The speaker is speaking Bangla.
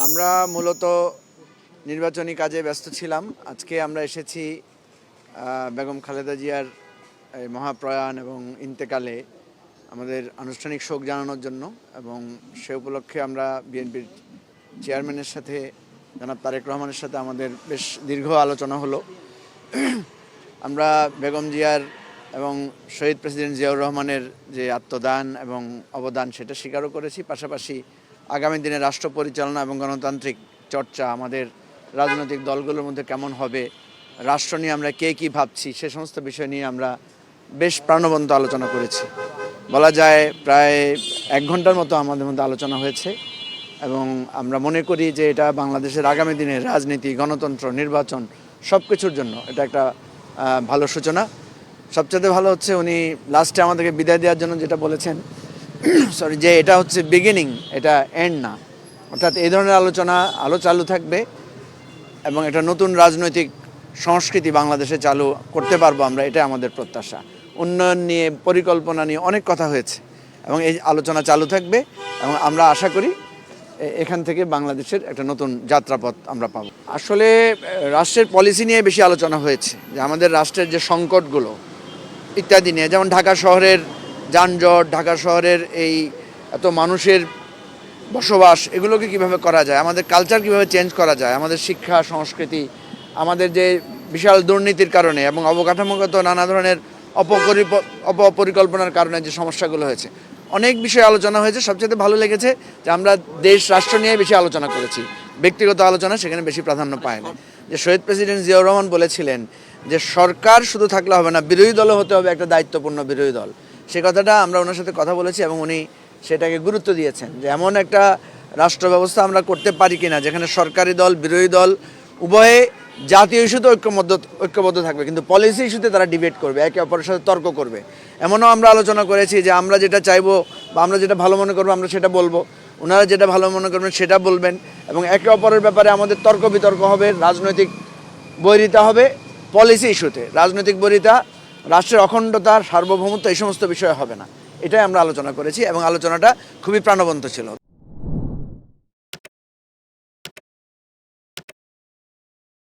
আমরা মূলত নির্বাচনী কাজে ব্যস্ত ছিলাম। আজকে আমরা এসেছি বেগম খালেদা জিয়ার এই মহাপ্রয়াণ এবং ইন্তেকালে আমাদের আনুষ্ঠানিক শোক জানানোর জন্য, এবং সে উপলক্ষে আমরা বিএনপির চেয়ারম্যানের সাথে জনাব তারেক রহমানের সাথে আমাদের বেশ দীর্ঘ আলোচনা হলো। আমরা বেগম জিয়ার এবং শহীদ প্রেসিডেন্ট জিয়াউর রহমানের যে আত্মদান এবং অবদান সেটা স্বীকারও করেছি। পাশাপাশি আগামী দিনে রাষ্ট্র পরিচালনা এবং গণতান্ত্রিক চর্চা আমাদের রাজনৈতিক দলগুলোর মধ্যে কেমন হবে, রাষ্ট্র নিয়ে আমরা কে কী ভাবছি, সে সমস্ত বিষয় নিয়ে আমরা বেশ প্রাণবন্ত আলোচনা করেছি। বলা যায় প্রায় 1 ঘন্টার মতো আমাদের মধ্যে আলোচনা হয়েছে, এবং আমরা মনে করি যে এটা বাংলাদেশের আগামী দিনের রাজনীতি, গণতন্ত্র, নির্বাচন সব কিছুর জন্য এটা একটা ভালো সূচনা। সবচেয়ে ভালো হচ্ছে উনি লাস্টে আমাদেরকে বিদায় দেওয়ার জন্য যেটা বলেছেন সরি, যে এটা হচ্ছে বিগিনিং, এটা এন্ড না। অর্থাৎ এই ধরনের আলোচনা চালু থাকবে এবং এটা নতুন রাজনৈতিক সংস্কৃতি বাংলাদেশে চালু করতে পারবো আমরা, এটা আমাদের প্রত্যাশা। উন্নয়ন নিয়ে, পরিকল্পনা নিয়ে অনেক কথা হয়েছে এবং এই আলোচনা চালু থাকবে, এবং আমরা আশা করি এখান থেকে বাংলাদেশের একটা নতুন যাত্রাপথ আমরা পাবো। আসলে রাষ্ট্রের পলিসি নিয়ে বেশি আলোচনা হয়েছে, যে আমাদের রাষ্ট্রের যে সংকটগুলো ইত্যাদি নিয়ে, যেমন ঢাকা শহরের যানজট, ঢাকা শহরের এই এত মানুষের বসবাস, এগুলোকে কিভাবে করা যায়, আমাদের কালচার কিভাবে চেঞ্জ করা যায়, আমাদের শিক্ষা সংস্কৃতি, আমাদের যে বিশাল দুর্নীতির কারণে এবং অবকাঠামোগত নানা ধরনের অপপরিকল্পনার কারণে যে সমস্যাগুলো হয়েছে, অনেক বিষয়ে আলোচনা হয়েছে। সবচেয়ে ভালো লেগেছে যে আমরা দেশ রাষ্ট্র নিয়ে বেশি আলোচনা করেছি, ব্যক্তিগত আলোচনা সেখানে বেশি প্রাধান্য পায়নি। যে শহীদ প্রেসিডেন্ট জিয়াউর রহমান বলেছিলেন যে সরকার শুধু থাকলে হবে না, বিরোধী দলও হতে হবে একটা দায়িত্বপূর্ণ বিরোধী দল। সে কথাটা আমরা ওনার সাথে কথা বলেছি এবং উনি সেটাকে গুরুত্ব দিয়েছেন যে এমন একটা রাষ্ট্র ব্যবস্থা আমরা করতে পারি কিনা যেখানে সরকারি দল, বিরোধী দল উভয়ে জাতীয় ইস্যুতে ঐক্যবদ্ধ থাকবে, কিন্তু পলিসি ইস্যুতে তারা ডিবেট করবে, একে অপরের সাথে তর্ক করবে। এমনও আমরা আলোচনা করেছি যে আমরা যেটা চাইবো বা আমরা যেটা ভালো মনে করবো আমরা সেটা বলবো, ওনারা যেটা ভালো মনে করবেন সেটা বলবেন, এবং একে অপরের ব্যাপারে আমাদের তর্ক বিতর্ক হবে। রাজনৈতিক বৈরিতা হবে পলিসি ইস্যুতে, রাজনৈতিক বৈরিতা রাষ্ট্রের অখণ্ডতার সার্বভৌমত্ব এই সমস্ত বিষয় হবে না। এটাই আমরা আলোচনা করেছি এবং আলোচনাটা খুবই প্রাণবন্ত ছিল।